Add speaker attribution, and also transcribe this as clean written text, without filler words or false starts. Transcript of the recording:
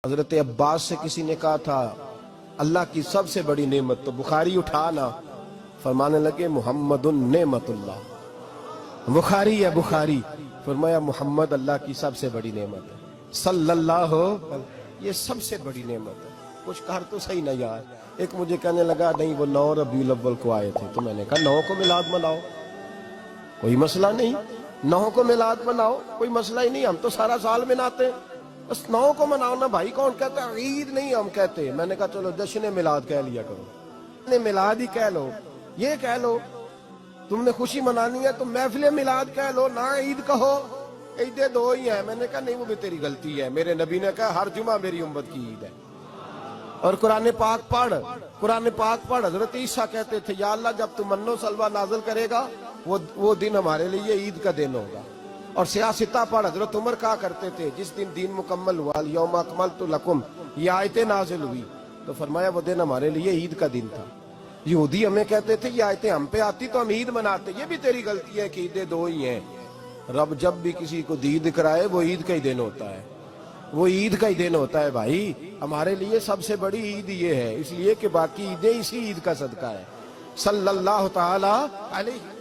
Speaker 1: حضرت عباس سے کسی نے کہا تھا اللہ کی سب سے بڑی نعمت، تو بخاری اٹھانا فرمانے لگے محمد نعمت اللہ، بخاری ہے بخاری، فرمایا محمد اللہ کی سب سے بڑی نعمت ہے، صلی اللہ یہ سب سے بڑی نعمت ہے۔ کچھ کہر تو صحیح نہ یار، ایک مجھے کہنے لگا نہیں وہ 9 ربیع الاول کو آئے تھے، تو میں نے کہا 9 کو میلاد مناؤ، کوئی مسئلہ نہیں، 9 کو میلاد مناؤ، کوئی مسئلہ ہی نہیں، ہم تو سارا سال مناتے ہیں، بس 9 کو مناؤ نا بھائی، کون کہتا ہے عید نہیں ہم کہتے۔ میں نے کہا چلو جشن میلاد کہہ لیا کرو، میلاد ہی کہہ لو، یہ کہہ لو تم نے خوشی منانی ہے تو محفل میلاد کہہ لو، نہ عید کہو، عیدیں 2 ہی ہیں۔ میں نے کہا نہیں وہ بھی تیری غلطی ہے، میرے نبی نے کہا ہر جمعہ میری امت کی عید ہے۔ اور قرآن پاک پڑھ، حضرت عیسیٰ کہتے تھے یا اللہ جب تو منو سلوہ نازل کرے گا وہ دن ہمارے لیے عید کا دن ہوگا۔ اور سیاستہ پڑھ، حضرت عمر کہا کرتے تھے جس دن دین مکمل ہوا یوم اکملت لکم، یہ آیتیں نازل ہوئی تو فرمایا وہ دن ہمارے لیے عید کا دن تھا۔ یہودی ہمیں کہتے تھے یہ آیتیں ہم پہ آتی تو ہم عید مناتے، یہ بھی تیری غلطی ہے کہ عیدیں 2 ہی ہیں۔ رب جب بھی کسی کو دید کرائے وہ عید کا ہی دن ہوتا ہے، وہ عید کا ہی دن ہوتا ہے بھائی۔ ہمارے لیے سب سے بڑی عید یہ ہے، اس لیے کہ باقی عیدیں اسی عید کا صدقہ ہے۔ صلی اللہ تعالی علیہ